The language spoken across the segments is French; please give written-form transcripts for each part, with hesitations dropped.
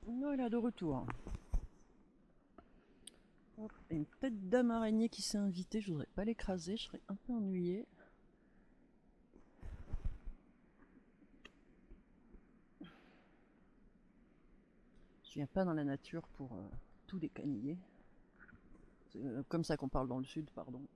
Voilà, de retour. Hop, une tête d'âme araignée qui s'est invitée, je voudrais pas l'écraser, je serais un peu ennuyée. Je viens pas dans la nature pour tout décaniller. C'est comme ça qu'on parle dans le sud, pardon.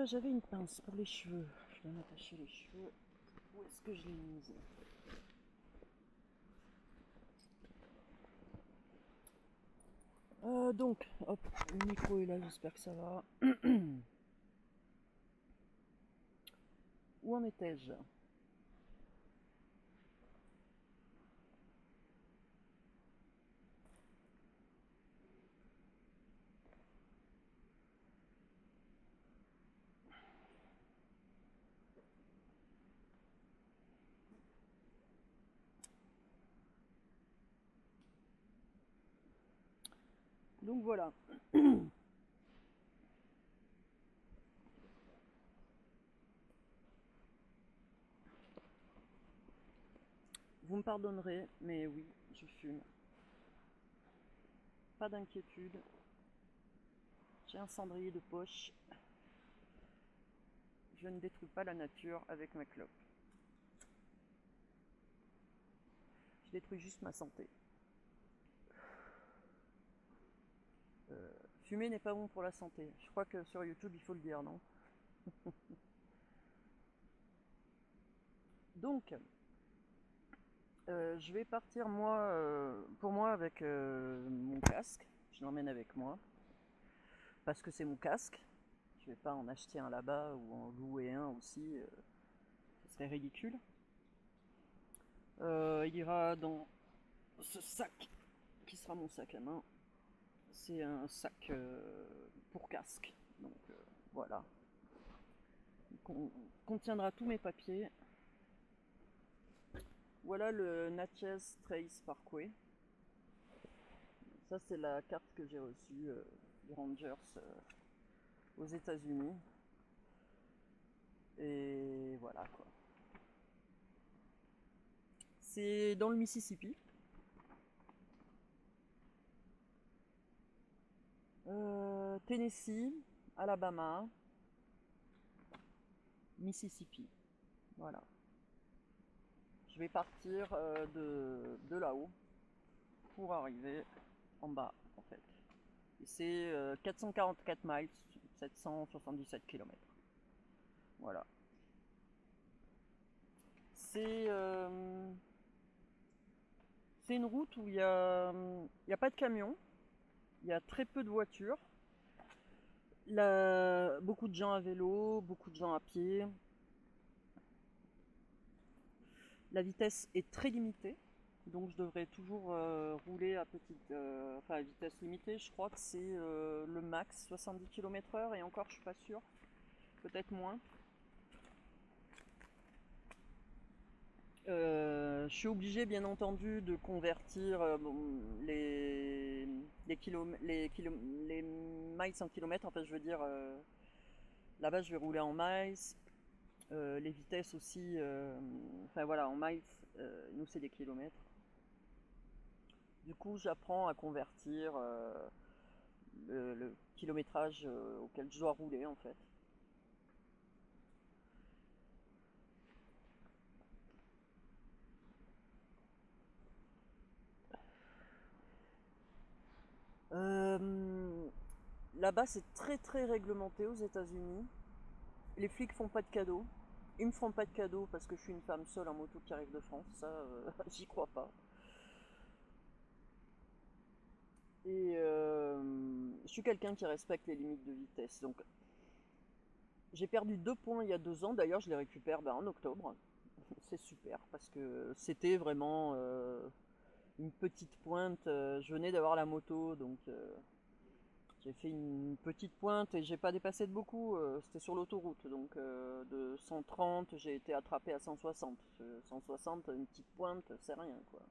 J'avais une pince pour les cheveux. Je dois m'attacher les cheveux. Où est-ce que je l'ai mise? Donc, hop, le micro est là, j'espère que ça va. Où en étais-je? Donc voilà. Vous me pardonnerez, mais oui, je fume. Pas d'inquiétude. J'ai un cendrier de poche. Je ne détruis pas la nature avec ma clope. Je détruis juste ma santé. Fumer n'est pas bon pour la santé. Je crois que sur YouTube, il faut le dire, non? Donc, je vais partir pour moi avec mon casque. Je l'emmène avec moi parce que c'est mon casque. Je vais pas en acheter un là-bas ou en louer un aussi. Ce serait ridicule. Il ira dans ce sac qui sera mon sac à main. C'est un sac pour casque. Donc voilà. Il contiendra tous mes papiers. Voilà le Natchez Trace Parkway. Ça, c'est la carte que j'ai reçue des Rangers aux États-Unis. Et voilà quoi. C'est dans le Mississippi. Tennessee, Alabama, Mississippi. Voilà. Je vais partir de là-haut pour arriver en bas en fait. Et c'est 444 miles, 777 km. Voilà. C'est c'est une route où il y a pas de camions, il y a très peu de voitures. Beaucoup de gens à vélo, beaucoup de gens à pied. La vitesse est très limitée, donc je devrais toujours rouler enfin, à vitesse limitée. Je crois que c'est le max 70 km/h et encore je suis pas sûre, peut-être moins. Je suis obligé bien entendu de convertir les miles en kilomètres. En fait, je veux dire, là-bas je vais rouler en miles. Les vitesses aussi, enfin voilà, en miles, nous c'est des kilomètres. Du coup, j'apprends à convertir le kilométrage auquel je dois rouler en fait. Euh, Là-bas, c'est très très réglementé aux États-Unis. Les flics font pas de cadeaux. Ils me feront pas de cadeaux parce que je suis une femme seule en moto qui arrive de France. Ça, j'y crois pas. Et je suis quelqu'un qui respecte les limites de vitesse. Donc, j'ai perdu 2 points il y a 2 ans. D'ailleurs, je les récupère en octobre. C'est super parce que c'était vraiment une petite pointe. Je venais d'avoir la moto, donc J'ai fait une petite pointe et j'ai pas dépassé de beaucoup. C'était sur l'autoroute, donc de 130, j'ai été attrapé à 160. 160, une petite pointe, c'est rien quoi.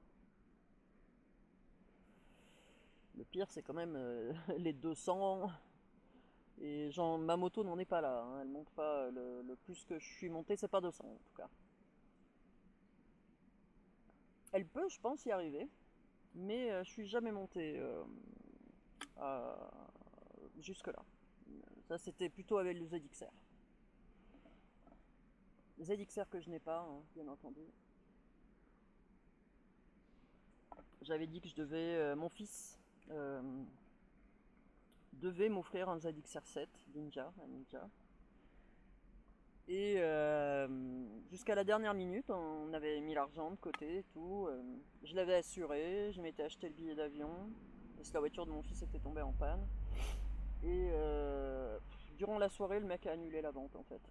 Le pire, c'est quand même les 200. Et genre, ma moto n'en est pas là, hein. Elle monte pas. Le plus que je suis monté, c'est pas 200 en tout cas. Elle peut, je pense, y arriver, mais je suis jamais monté jusque-là. Ça, c'était plutôt avec le ZXR. Le ZXR que je n'ai pas, hein, bien entendu. J'avais dit que je devais. Mon fils euh, devait m'offrir un ZXR 7 Ninja, un Ninja. Et jusqu'à la dernière minute, on avait mis l'argent de côté et tout. Je l'avais assuré, je m'étais acheté le billet d'avion, parce que la voiture de mon fils était tombée en panne. Et durant la soirée, le mec a annulé la vente en fait.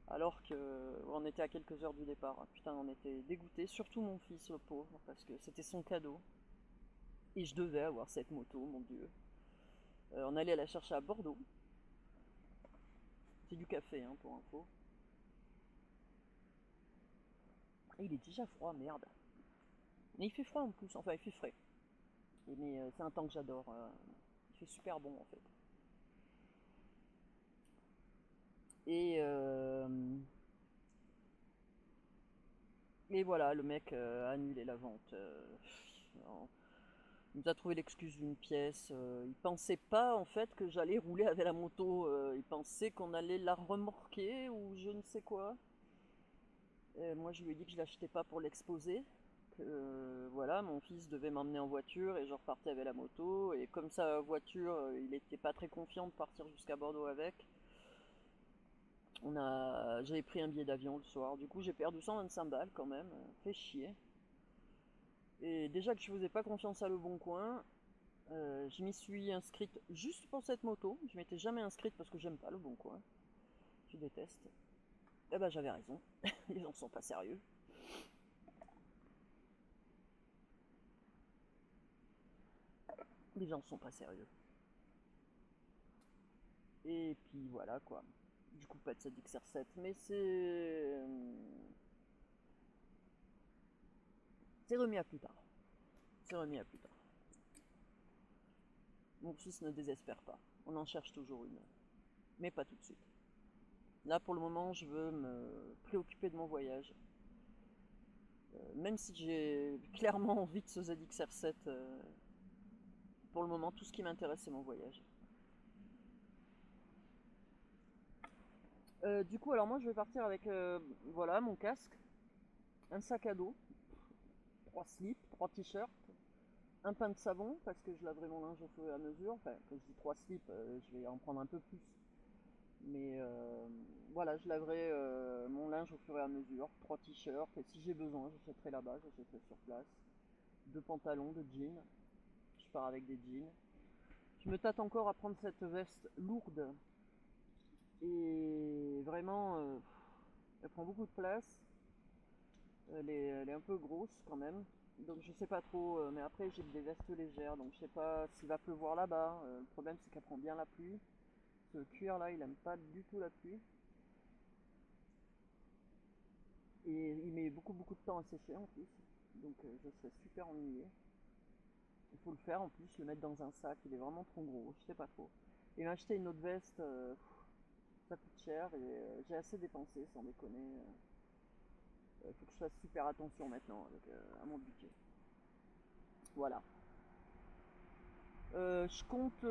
Alors qu'on était à quelques heures du départ. Putain, on était dégoûtés, surtout mon fils, le pauvre, parce que c'était son cadeau. Et je devais avoir cette moto, mon dieu. On allait la chercher à Bordeaux. C'est du café, hein, pour info. Et il est déjà froid, merde. Mais il fait froid en plus, enfin il fait frais. Mais c'est un temps que j'adore. Il fait super bon en fait. Et, euh, et voilà, le mec a annulé la vente. Il nous a trouvé l'excuse d'une pièce. Il pensait pas en fait que j'allais rouler avec la moto. Il pensait qu'on allait la remorquer ou je ne sais quoi. Moi je lui ai dit que je l'achetais pas pour l'exposer. Voilà, mon fils devait m'emmener en voiture et je repartais avec la moto. Et comme sa voiture, il était pas très confiant de partir jusqu'à Bordeaux avec. J'avais pris un billet d'avion le soir. Du coup, j'ai perdu 125 balles quand même. Fait chier. Et déjà que je faisais pas confiance à Le Bon Coin, je m'y suis inscrite juste pour cette moto. Je m'étais jamais inscrite parce que j'aime pas Le Bon Coin. Je déteste. Eh ben j'avais raison. Les gens sont pas sérieux. Les gens sont pas sérieux. Et puis voilà quoi. Du coup, pas de cette XR7. Mais c'est remis à plus tard. C'est remis à plus tard. Mon fils ne désespère pas. On en cherche toujours une. Mais pas tout de suite. Là, pour le moment, je veux me préoccuper de mon voyage. Même si j'ai clairement envie de ce ZXR7, pour le moment, tout ce qui m'intéresse, c'est mon voyage. Du coup, alors moi, je vais partir avec voilà, mon casque, un sac à dos, 3 slips, 3 t-shirts, un pain de savon, parce que je laverai mon linge au fur et à mesure. Enfin, quand je dis 3 slips, je vais en prendre un peu plus. Mais voilà, je laverai mon linge au fur et à mesure. 3 t-shirts, et si j'ai besoin, j'achèterai là-bas, j'achèterai sur place. 2 pantalons, 2 jeans. Je pars avec des jeans. Je me tâte encore à prendre cette veste lourde. Et vraiment, elle prend beaucoup de place. Elle est un peu grosse quand même. Donc je sais pas trop, mais après j'ai des vestes légères, donc je sais pas s'il va pleuvoir là-bas. Le problème c'est qu'elle prend bien la pluie. Ce cuir là, il aime pas du tout la pluie. Et il met beaucoup de temps à sécher en plus. Donc je serais super ennuyé. Il faut le faire en plus, le mettre dans un sac, il est vraiment trop gros, je sais pas trop. Et m'acheter une autre veste, ça coûte cher et j'ai assez dépensé sans déconner. Il faut que je fasse super attention maintenant à mon budget. Voilà. Je compte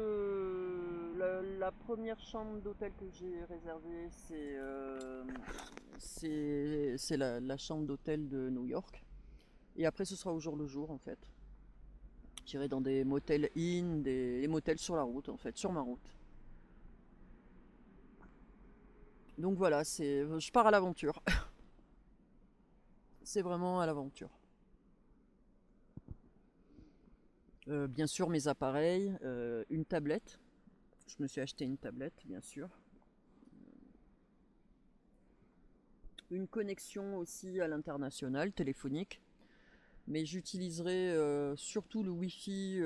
la première chambre d'hôtel que j'ai réservée, c'est la chambre d'hôtel de New York. Et après, ce sera au jour le jour en fait. J'irai dans des motels in, des motels sur la route en fait, sur ma route. Donc voilà, je pars à l'aventure. C'est vraiment à l'aventure. Bien sûr, mes appareils, une tablette. Je me suis acheté une tablette, bien sûr. Une connexion aussi à l'international, téléphonique. Mais j'utiliserai surtout le Wi-Fi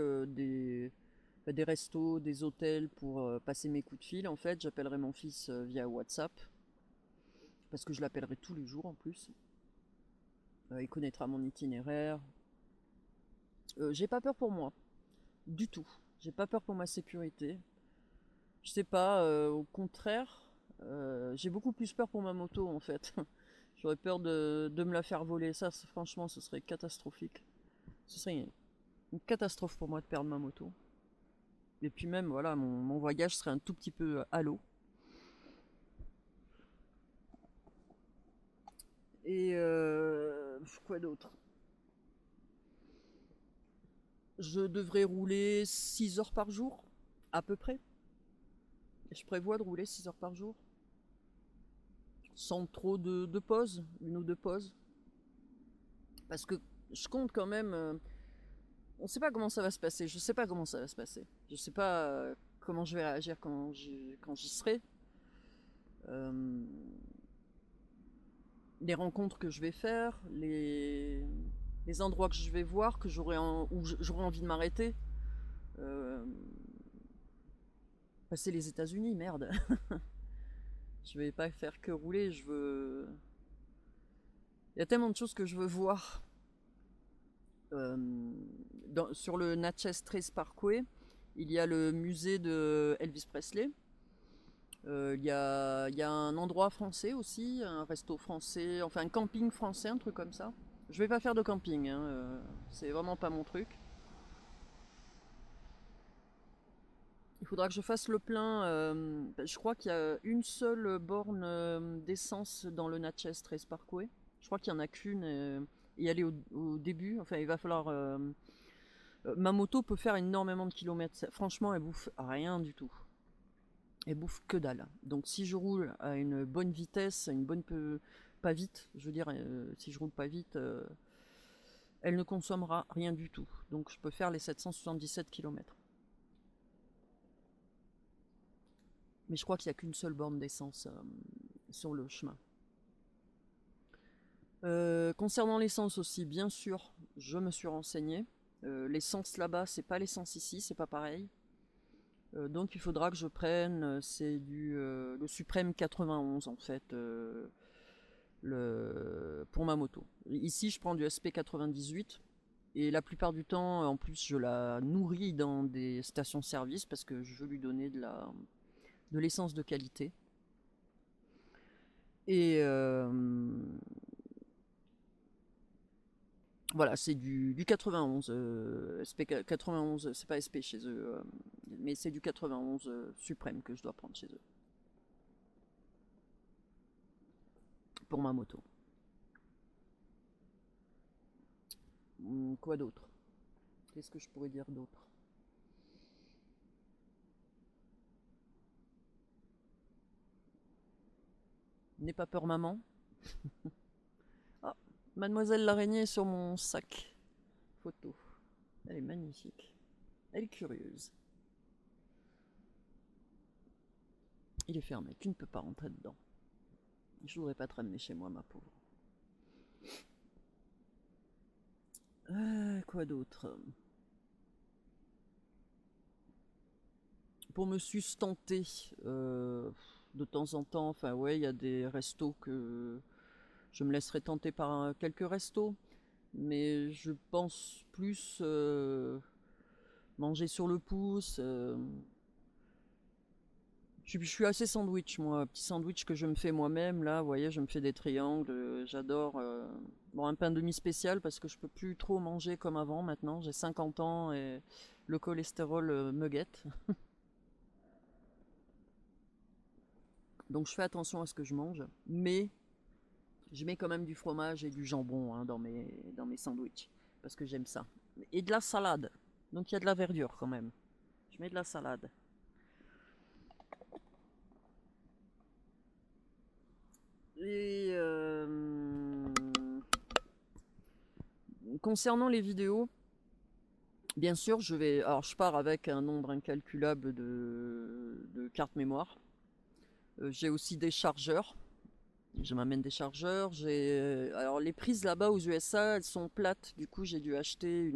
des restos, des hôtels pour passer mes coups de fil. En fait, j'appellerai mon fils via WhatsApp, parce que je l'appellerai tous les jours en plus. Il connaîtra mon itinéraire. J'ai pas peur pour moi, du tout. J'ai pas peur pour ma sécurité. Je sais pas, au contraire, j'ai beaucoup plus peur pour ma moto en fait. J'aurais peur de me la faire voler. Ça, franchement, ce serait catastrophique. Ce serait une catastrophe pour moi de perdre ma moto. Et puis même, voilà, mon voyage serait un tout petit peu à l'eau. Et quoi d'autre? Je devrais rouler 6 heures par jour, à peu près. Je prévois de rouler 6 heures par jour. Sans trop de pauses, une ou deux pauses. Parce que je compte quand même. On ne sait pas comment ça va se passer. Je sais pas comment ça va se passer. Je sais pas comment je vais réagir quand j'y serai. Euh, les rencontres que je vais faire, les endroits que je vais voir, où j'aurai envie de m'arrêter. Euh, passer les États-Unis, merde. Je vais pas faire que rouler. Il y a tellement de choses que je veux voir. Sur le Natchez Trace Parkway, il y a le musée de Elvis Presley. Il y a un endroit français aussi, un resto français, enfin un camping français, un truc comme ça. Je vais pas faire de camping, hein, c'est vraiment pas mon truc. Il faudra que je fasse le plein. Je crois qu'il y a une seule borne d'essence dans le Natchez Trace Parkway. Je crois qu'il y en a qu'une. Et aller au début. Enfin, il va falloir. Ma moto peut faire énormément de kilomètres. Franchement, elle bouffe rien du tout. Elle bouffe que dalle. Donc, si je roule à une bonne vitesse, pas vite, je veux dire, si je roule pas vite, elle ne consommera rien du tout. Donc, je peux faire les 777 km. Mais je crois qu'il n'y a qu'une seule borne d'essence sur le chemin. Concernant l'essence aussi, bien sûr, je me suis renseignée. L'essence là-bas, c'est pas l'essence ici, c'est pas pareil. Donc il faudra que je prenne, c'est le Suprême 91 en fait, pour ma moto. Ici, je prends du SP 98 et la plupart du temps, en plus, je la nourris dans des stations-service parce que je veux lui donner de l'essence de qualité. Et voilà, c'est du 91. SP 91, c'est pas SP chez eux, mais c'est du 91 suprême que je dois prendre chez eux. Pour ma moto. Quoi d'autre? Qu'est-ce que je pourrais dire d'autre? N'aie pas peur, maman. Ah, Mademoiselle l'araignée sur mon sac photo. Elle est magnifique. Elle est curieuse. Il est fermé, tu ne peux pas rentrer dedans. Je voudrais pas te ramener chez moi, ma pauvre. Quoi d'autre? Pour me sustenter, de temps en temps, enfin ouais, il y a des restos que je me laisserai tenter par quelques restos, mais je pense plus manger sur le pouce. Je suis assez sandwich, moi. Petit sandwich que je me fais moi-même. Là, vous voyez, je me fais des triangles. J'adore. Bon, un pain demi spécial parce que je peux plus trop manger comme avant maintenant. J'ai 50 ans et le cholestérol me guette. Donc je fais attention à ce que je mange. Mais je mets quand même du fromage et du jambon hein, dans mes sandwichs. Parce que j'aime ça. Et de la salade. Donc il y a de la verdure quand même. Je mets de la salade. Et concernant les vidéos, bien sûr, alors je pars avec un nombre incalculable de cartes mémoire. J'ai aussi des chargeurs. Je m'amène des chargeurs. Alors les prises là-bas aux USA, elles sont plates. Du coup, j'ai dû acheter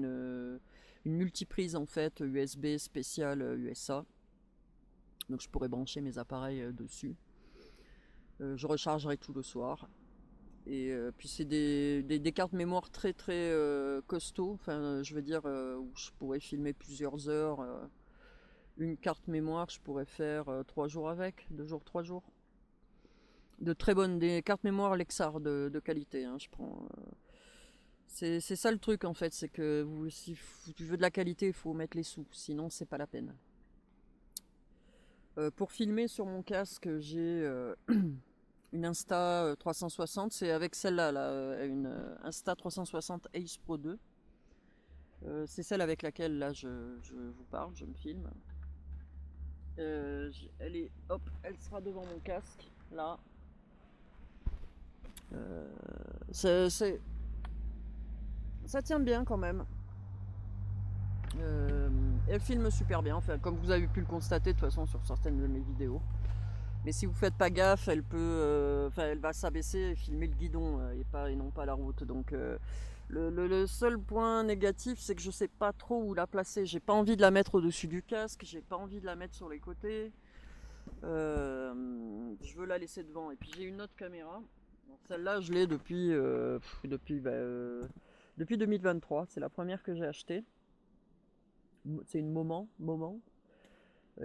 une multiprise en fait USB spéciale USA. Donc je pourrais brancher mes appareils dessus. Je rechargerai tout le soir. Et puis c'est des cartes mémoire très très costauds. Enfin, je veux dire, où je pourrais filmer plusieurs heures. Une carte mémoire, je pourrais faire 3 jours avec, 2 jours, 3 jours. De très bonnes, des cartes mémoire Lexar de qualité. Hein, je prends. C'est ça le truc en fait, c'est que si tu veux de la qualité, il faut mettre les sous, sinon c'est pas la peine. Pour filmer sur mon casque, j'ai une Insta 360, c'est avec celle-là, là, une Insta 360 Ace Pro 2. C'est celle avec laquelle là je vous parle, je me filme. Elle sera devant mon casque, là. Ça tient bien quand même. Elle filme super bien, enfin, comme vous avez pu le constater de toute façon sur certaines de mes vidéos. Mais si vous faites pas gaffe, elle va s'abaisser et filmer le guidon et non pas la route. Donc le seul point négatif, c'est que je sais pas trop où la placer. J'ai pas envie de la mettre au-dessus du casque, j'ai pas envie de la mettre sur les côtés. Je veux la laisser devant. Et puis j'ai une autre caméra. Celle-là, je l'ai depuis 2023. C'est la première que j'ai achetée. C'est une moment.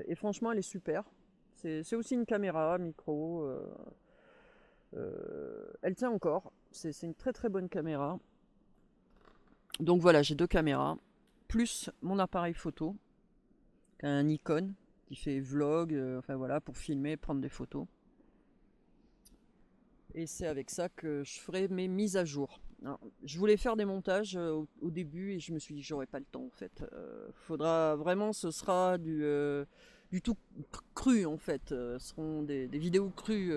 Et franchement, elle est super. C'est aussi une caméra, micro. Elle tient encore. C'est une très très bonne caméra. Donc voilà, j'ai 2 caméras. Plus mon appareil photo. Un Nikon qui fait vlog. Enfin voilà, pour filmer, prendre des photos. Et c'est avec ça que je ferai mes mises à jour. Alors, je voulais faire des montages au début et je me suis dit que j'aurais pas le temps en fait. Faudra vraiment, ce sera du tout cru en fait. Ce seront des vidéos crues.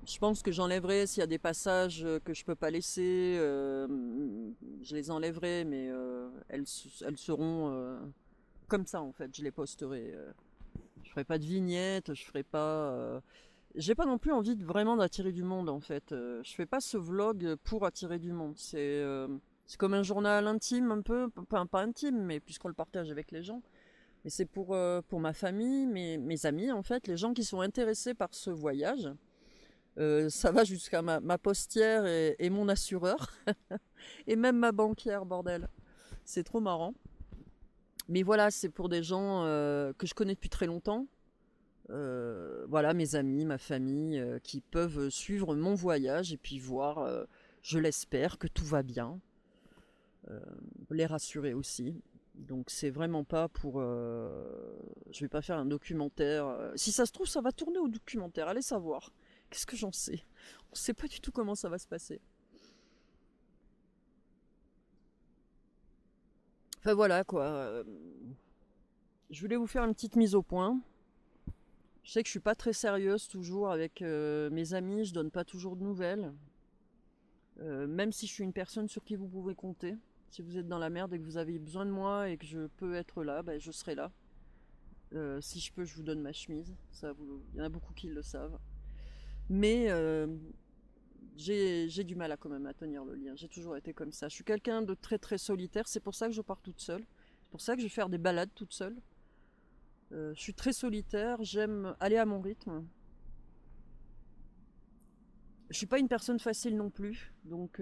Je pense que j'enlèverai s'il y a des passages que je peux pas laisser. Je les enlèverai, mais elles seront comme ça en fait. Je les posterai. Je ferai pas de vignettes, je ferai pas. J'ai pas non plus envie vraiment d'attirer du monde en fait. Je fais pas ce vlog pour attirer du monde. C'est comme un journal intime un peu, pas intime, mais puisqu'on le partage avec les gens. Mais c'est pour ma famille, mes amis en fait, les gens qui sont intéressés par ce voyage. Ça va jusqu'à ma postière et mon assureur. Et même ma banquière, bordel. C'est trop marrant. Mais voilà, c'est pour des gens que je connais depuis très longtemps. Voilà, mes amis, ma famille, qui peuvent suivre mon voyage et puis voir, je l'espère, que tout va bien. Les rassurer aussi. Donc c'est vraiment pas pour... je vais pas faire un documentaire. Si ça se trouve, ça va tourner au documentaire, allez savoir. Qu'est-ce que j'en sais? On sait pas du tout comment ça va se passer. Enfin voilà quoi. Je voulais vous faire une petite mise au point. Je sais que je suis pas très sérieuse toujours avec mes amis, je donne pas toujours de nouvelles. Même si je suis une personne sur qui vous pouvez compter. Si vous êtes dans la merde et que vous avez besoin de moi et que je peux être là, ben, je serai là. Si je peux, je vous donne ma chemise. Il y en a beaucoup qui le savent. Mais j'ai du mal quand même à tenir le lien. J'ai toujours été comme ça. Je suis quelqu'un de très très solitaire. C'est pour ça que je pars toute seule. C'est pour ça que je vais faire des balades toute seule. Je suis très solitaire. J'aime aller à mon rythme. Je suis pas une personne facile non plus. Donc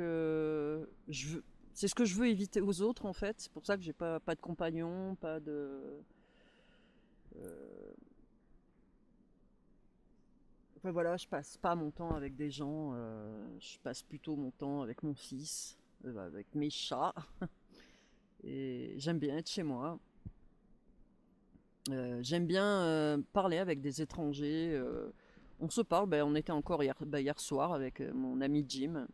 c'est ce que je veux éviter aux autres en fait. C'est pour ça que j'ai pas de compagnon, pas de... Enfin voilà, je passe pas mon temps avec des gens, je passe plutôt mon temps avec mon fils, avec mes chats, et j'aime bien être chez moi. J'aime bien parler avec des étrangers. On se parle, on était encore hier soir avec mon ami Jim,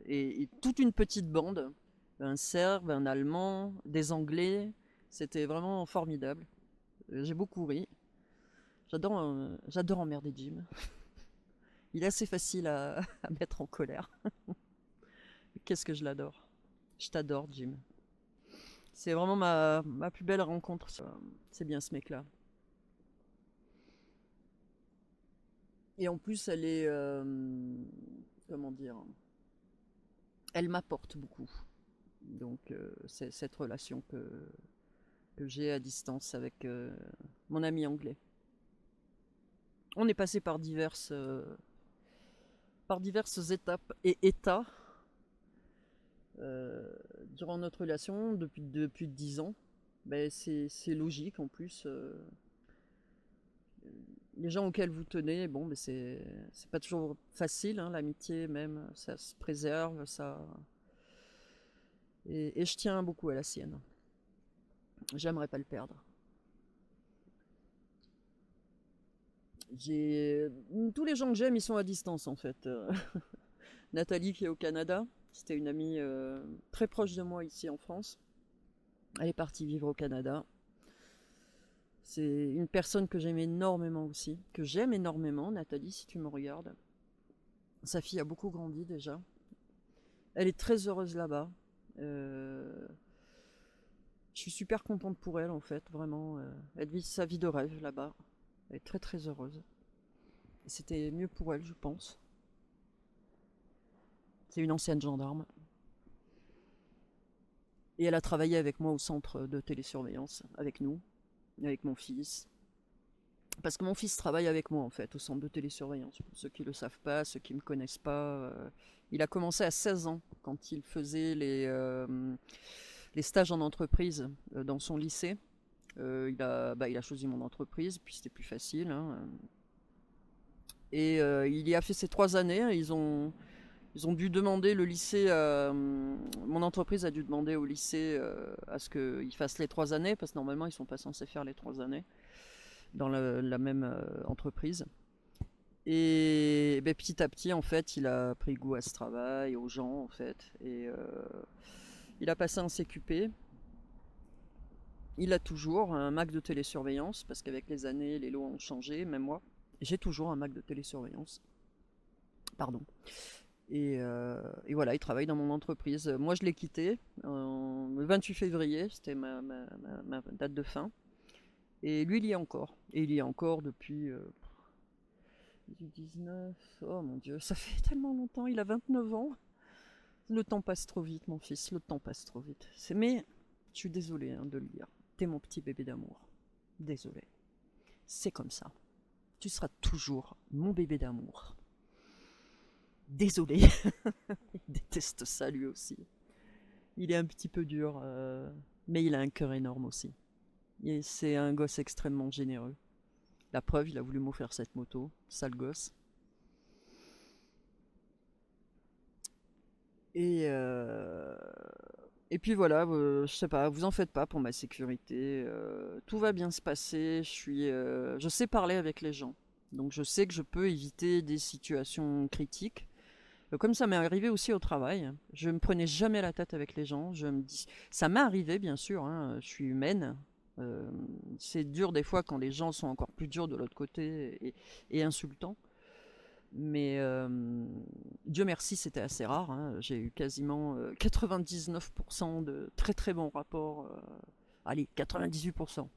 et toute une petite bande, un Serbe, un Allemand, des Anglais. C'était vraiment formidable. J'ai beaucoup ri. J'adore emmerder Jim. Il est assez facile à mettre en colère. Qu'est-ce que je l'adore. Je t'adore, Jim. C'est vraiment ma plus belle rencontre. C'est bien ce mec-là. Et en plus, elle est... comment dire? Elle m'apporte beaucoup. Donc c'est cette relation que j'ai à distance avec mon ami anglais. On est passé par diverses étapes et états durant notre relation depuis 10 ans. Ben, c'est logique en plus. Les gens auxquels vous tenez, bon, ben c'est pas toujours facile, hein, l'amitié même, ça se préserve, ça. Et je tiens beaucoup à la sienne. J'aimerais pas le perdre. Tous les gens que j'aime, ils sont à distance en fait. Nathalie qui est au Canada, c'était une amie très proche de moi ici en France. Elle est partie vivre au Canada. C'est une personne que j'aime énormément aussi, que j'aime énormément, Nathalie, si tu me regardes. Sa fille a beaucoup grandi déjà. Elle est très heureuse là-bas. Je suis super contente pour elle en fait, vraiment. Elle vit sa vie de rêve là-bas. Elle est très très heureuse. Et c'était mieux pour elle, je pense. C'est une ancienne gendarme. Et elle a travaillé avec moi au centre de télésurveillance, avec nous, avec mon fils. Parce que mon fils travaille avec moi en fait au centre de télésurveillance. Pour ceux qui ne le savent pas, ceux qui ne me connaissent pas, il a commencé à 16 ans quand il faisait les stages en entreprise dans son lycée. Il a choisi mon entreprise, puis c'était plus facile. Hein. Et il y a fait ces 3 années. Ils ont dû demander le lycée. Mon entreprise a dû demander au lycée à ce qu'il fasse les 3 années, parce que normalement ils sont pas censés faire les 3 années dans la même entreprise. Et ben, petit à petit, en fait, il a pris goût à ce travail, aux gens, en fait. Et il a passé un CQP. Il a toujours un Mac de télésurveillance, parce qu'avec les années, les lois ont changé, même moi. J'ai toujours un Mac de télésurveillance. Pardon. Et voilà, il travaille dans mon entreprise. Moi, je l'ai quitté le 28 février, c'était ma date de fin. Et lui, il y est encore. Et il y est encore depuis 19. Oh mon Dieu, ça fait tellement longtemps. Il a 29 ans. Le temps passe trop vite, mon fils. Le temps passe trop vite. Mais je suis désolée hein, de le dire. T'es mon petit bébé d'amour. Désolée. C'est comme ça. Tu seras toujours mon bébé d'amour. Désolée. Il déteste ça lui aussi. Il est un petit peu dur, mais il a un cœur énorme aussi. Et c'est un gosse extrêmement généreux. La preuve, il a voulu m'offrir cette moto. Sale gosse. Et, euh, et puis voilà, je sais pas, vous en faites pas pour ma sécurité. Tout va bien se passer. Je sais parler avec les gens. Donc je sais que je peux éviter des situations critiques. Comme ça m'est arrivé aussi au travail. Je me prenais jamais la tête avec les gens. Ça m'est arrivé bien sûr. Hein, je suis humaine. Euh, c'est dur des fois quand les gens sont encore plus durs de l'autre côté et insultants. Mais Dieu merci, c'était assez rare. Hein. J'ai eu quasiment 99% de très très bons rapports. Allez, 98%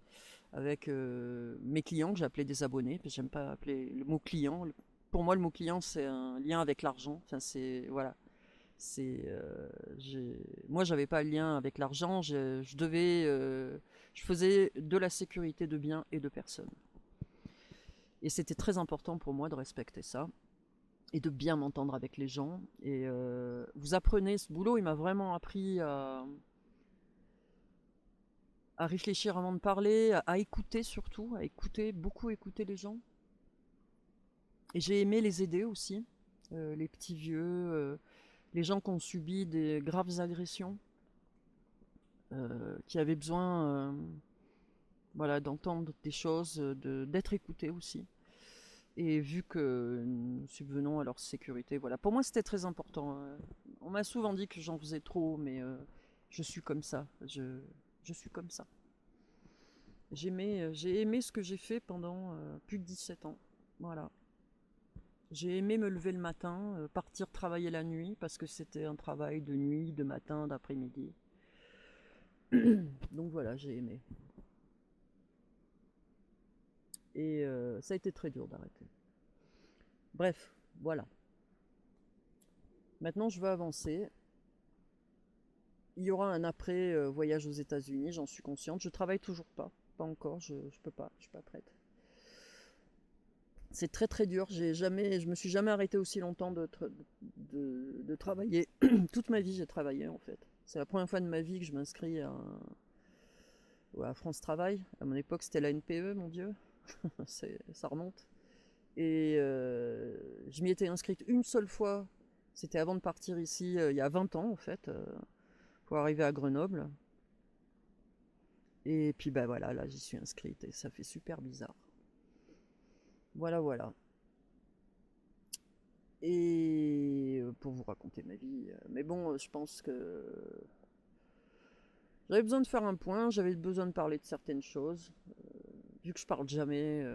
avec mes clients que j'appelais des abonnés. Parce que j'aime pas appeler le mot client. Pour moi, le mot client, c'est un lien avec l'argent. Enfin, c'est voilà. C'est moi, j'avais pas le lien avec l'argent. Je faisais de la sécurité de biens et de personnes. Et c'était très important pour moi de respecter ça et de bien m'entendre avec les gens. Et vous apprenez, ce boulot, il m'a vraiment appris à réfléchir avant de parler, à écouter surtout, à écouter, beaucoup écouter les gens. Et j'ai aimé les aider aussi, les petits vieux, les gens qui ont subi des graves agressions, qui avaient besoin voilà, d'entendre des choses, d'être écoutés aussi. Et vu que nous subvenons à leur sécurité, voilà. Pour moi, c'était très important. On m'a souvent dit que j'en faisais trop, mais je suis comme ça. Je suis comme ça. J'ai aimé ce que j'ai fait pendant plus de 17 ans. Voilà. J'ai aimé me lever le matin, partir travailler la nuit, parce que c'était un travail de nuit, de matin, d'après-midi. Donc voilà, j'ai aimé. Et ça a été très dur d'arrêter. Bref, voilà. Maintenant, je veux avancer. il y aura un après voyage aux États-Unis, j'en suis consciente. Je travaille toujours pas encore, je peux pas, je suis pas prête. C'est très très dur. Je me suis jamais arrêtée aussi longtemps de travailler. Toute ma vie, j'ai travaillé en fait. C'est la première fois de ma vie que je m'inscris à France Travail. À mon époque, c'était la NPE, mon Dieu. Ça remonte. Et je m'y étais inscrite une seule fois. C'était avant de partir ici, il y a 20 ans en fait, pour arriver à Grenoble. Et puis bah voilà, là j'y suis inscrite et ça fait super bizarre. Voilà, voilà. Et pour vous raconter ma vie. Mais bon, je pense que j'avais besoin de faire un point, j'avais besoin de parler de certaines choses. Vu que je parle jamais,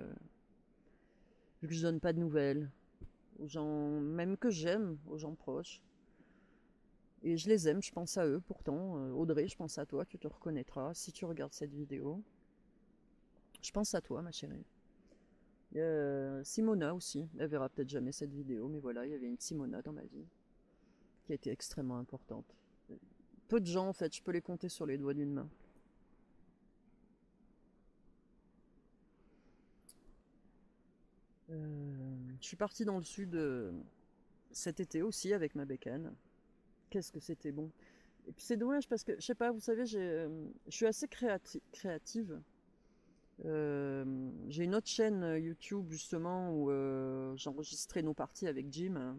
vu que je donne pas de nouvelles aux gens, même que j'aime, aux gens proches. Et je les aime, je pense à eux pourtant. Audrey, je pense à toi, tu te reconnaîtras si tu regardes cette vidéo. Je pense à toi, ma chérie. Simona aussi, elle verra peut-être jamais cette vidéo, mais voilà, il y avait une Simona dans ma vie qui a été extrêmement importante. Peu de gens, en fait, je peux les compter sur les doigts d'une main. Je suis partie dans le sud cet été aussi avec ma bécane. Qu'est-ce que c'était bon. Et puis c'est dommage parce que, je sais pas, vous savez, je suis assez créative. J'ai une autre chaîne YouTube justement où j'enregistrais nos parties avec Jim.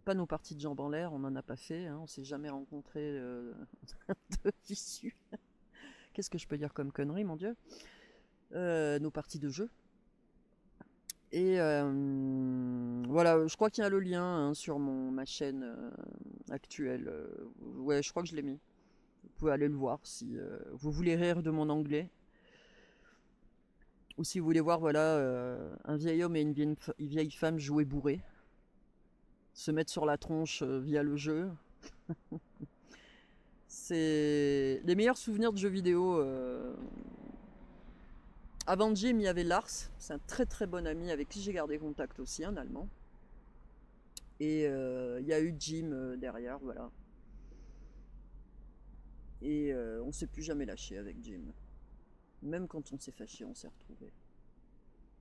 Pas nos parties de jambes en l'air, on n'en a pas fait, hein, on s'est jamais rencontrés de visu. Qu'est-ce que je peux dire comme connerie, mon Dieu. Nos parties de jeu. Et voilà, je crois qu'il y a le lien hein, sur ma chaîne actuelle. Ouais, je crois que je l'ai mis. Vous pouvez aller le voir si vous voulez rire de mon anglais. Ou si vous voulez voir voilà, un vieil homme et une vieille femme jouer bourré. Se mettre sur la tronche via le jeu. C'est les meilleurs souvenirs de jeux vidéo. Avant Jim, il y avait Lars. C'est un très très bon ami avec qui j'ai gardé contact aussi, un Allemand. Et il y a eu Jim derrière, voilà. Et on s'est plus jamais lâché avec Jim. Même quand on s'est fâché, on s'est retrouvés.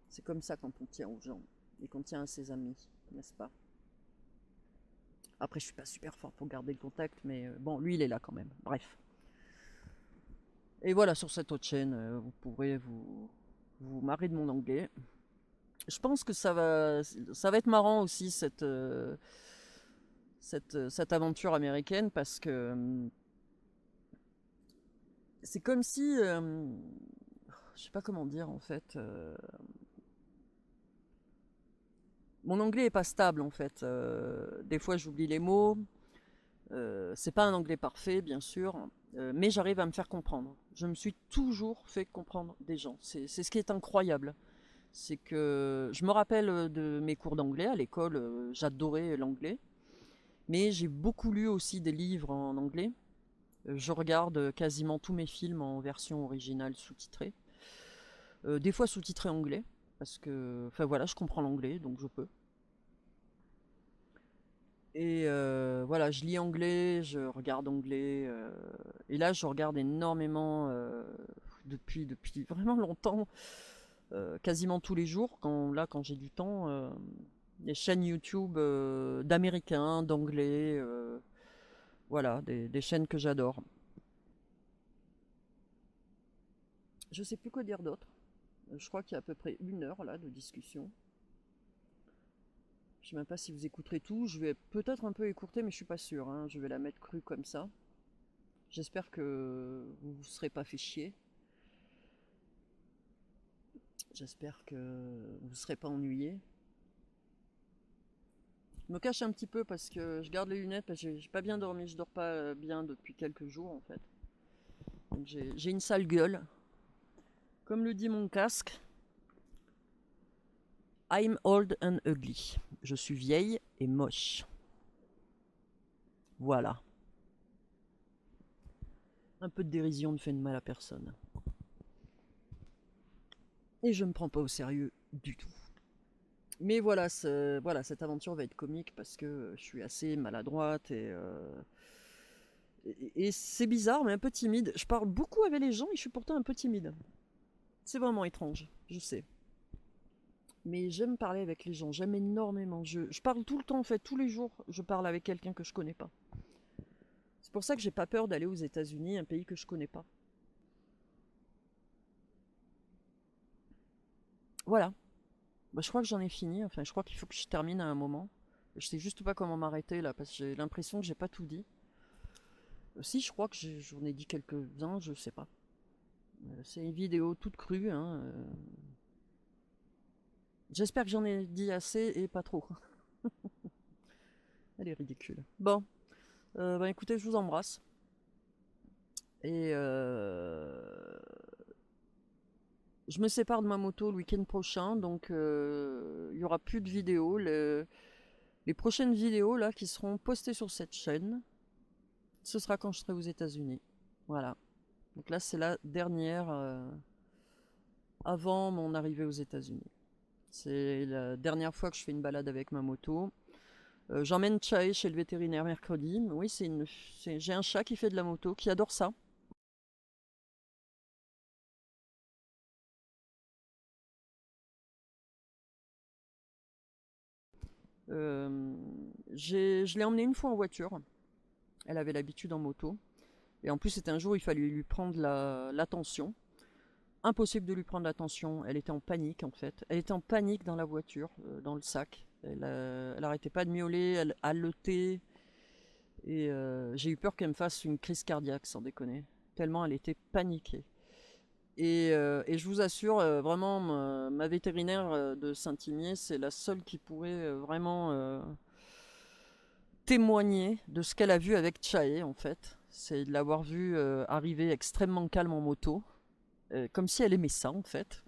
C'est comme ça quand on tient aux gens et qu'on tient à ses amis, n'est-ce pas? Après, je suis pas super fort pour garder le contact, mais bon, lui, il est là quand même. Bref. Et voilà, sur cette autre chaîne, vous pourrez vous marrer de mon anglais. Je pense que ça va être marrant aussi cette aventure américaine parce que c'est comme si, je sais pas comment dire en fait. Mon anglais est pas stable en fait. Des fois, j'oublie les mots. C'est pas un anglais parfait, bien sûr, mais j'arrive à me faire comprendre. Je me suis toujours fait comprendre des gens. C'est ce qui est incroyable. C'est que je me rappelle de mes cours d'anglais à l'école, j'adorais l'anglais, mais j'ai beaucoup lu aussi des livres en anglais. Je regarde quasiment tous mes films en version originale sous-titrée. Des fois sous-titré anglais, parce que, enfin voilà, je comprends l'anglais, donc je peux. Et voilà, je lis anglais, je regarde anglais. Et là, je regarde énormément depuis vraiment longtemps, quasiment tous les jours, quand j'ai du temps, des chaînes YouTube d'américains, d'anglais, voilà, des chaînes que j'adore. Je sais plus quoi dire d'autre. Je crois qu'il y a à peu près 1 heure là de discussion. Je sais même pas si vous écouterez tout. Je vais peut-être un peu écourter, mais je suis pas sûre. Hein. Je vais la mettre crue comme ça. J'espère que vous ne vous serez pas fait chier. J'espère que vous ne serez pas ennuyé. Je me cache un petit peu parce que je garde les lunettes parce que j'ai pas bien dormi. Je dors pas bien depuis quelques jours en fait. Donc j'ai une sale gueule. Comme le dit mon casque, I'm old and ugly. Je suis vieille et moche. Voilà. Un peu de dérision ne fait de mal à personne. Et je me prends pas au sérieux du tout. Mais voilà, cette aventure va être comique parce que je suis assez maladroite Et c'est bizarre, mais un peu timide. Je parle beaucoup avec les gens et je suis pourtant un peu timide. C'est vraiment étrange, je sais. Mais j'aime parler avec les gens, j'aime énormément. Je parle tout le temps, en fait, tous les jours, je parle avec quelqu'un que je connais pas. C'est pour ça que j'ai pas peur d'aller aux États-Unis, un pays que je connais pas. Voilà. Bah, je crois que j'en ai fini. Enfin, je crois qu'il faut que je termine à un moment. Je sais juste pas comment m'arrêter là, parce que j'ai l'impression que j'ai pas tout dit. Si, je crois que j'en ai dit quelques-uns, je sais pas. C'est une vidéo toute crue, hein. J'espère que j'en ai dit assez et pas trop. Elle est ridicule. Bon, bah écoutez, je vous embrasse. Et je me sépare de ma moto le week-end prochain, donc il y aura plus de vidéos. Les prochaines vidéos là qui seront postées sur cette chaîne, ce sera quand je serai aux États-Unis. Voilà. Donc là, c'est la dernière avant mon arrivée aux États-Unis. C'est la dernière fois que je fais une balade avec ma moto. J'emmène Chai chez le vétérinaire mercredi. Oui, j'ai un chat qui fait de la moto, qui adore ça. Euh, je l'ai emmené une fois en voiture. Elle avait l'habitude en moto. Et en plus, c'était un jour où il fallait lui prendre l'attention. Impossible de lui prendre l'attention. Elle était en panique en fait. Elle était en panique dans la voiture, dans le sac. Elle arrêtait pas de miauler, elle haletait. Et j'ai eu peur qu'elle me fasse une crise cardiaque, sans déconner. Tellement elle était paniquée. Et je vous assure, vraiment, ma vétérinaire de Saint-Imier, c'est la seule qui pourrait vraiment témoigner de ce qu'elle a vu avec Chaé, en fait. C'est de l'avoir vu arriver extrêmement calme en moto, comme si elle aimait ça, en fait.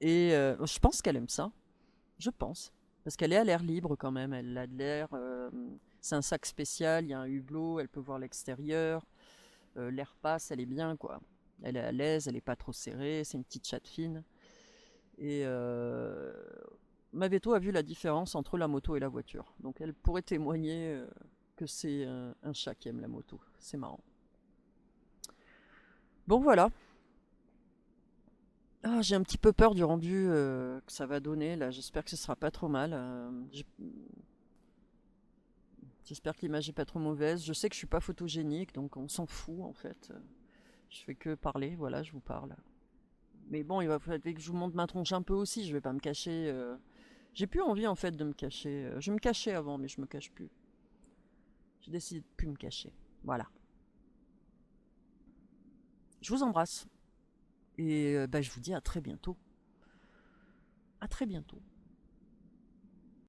Et je pense qu'elle aime ça, je pense. Parce qu'elle est à l'air libre quand même, elle a de l'air... c'est un sac spécial, il y a un hublot, elle peut voir l'extérieur, l'air passe, elle est bien, quoi. Elle est à l'aise, elle est pas trop serrée, c'est une petite chatte fine. Et ma veto a vu la différence entre la moto et la voiture. Donc elle pourrait témoigner que c'est un chat qui aime la moto. C'est marrant. Bon voilà. Ah, j'ai un petit peu peur du rendu que ça va donner. Là, j'espère que ce sera pas trop mal. J'espère que l'image est pas trop mauvaise. Je sais que je suis pas photogénique, donc on s'en fout en fait. Je fais que parler. Voilà, je vous parle. Mais bon, il va falloir que je vous montre ma tronche un peu aussi. Je vais pas me cacher. J'ai plus envie en fait de me cacher. Je me cachais avant, mais je me cache plus. J'ai décidé de plus me cacher. Voilà. Je vous embrasse et bah, je vous dis à très bientôt. À très bientôt.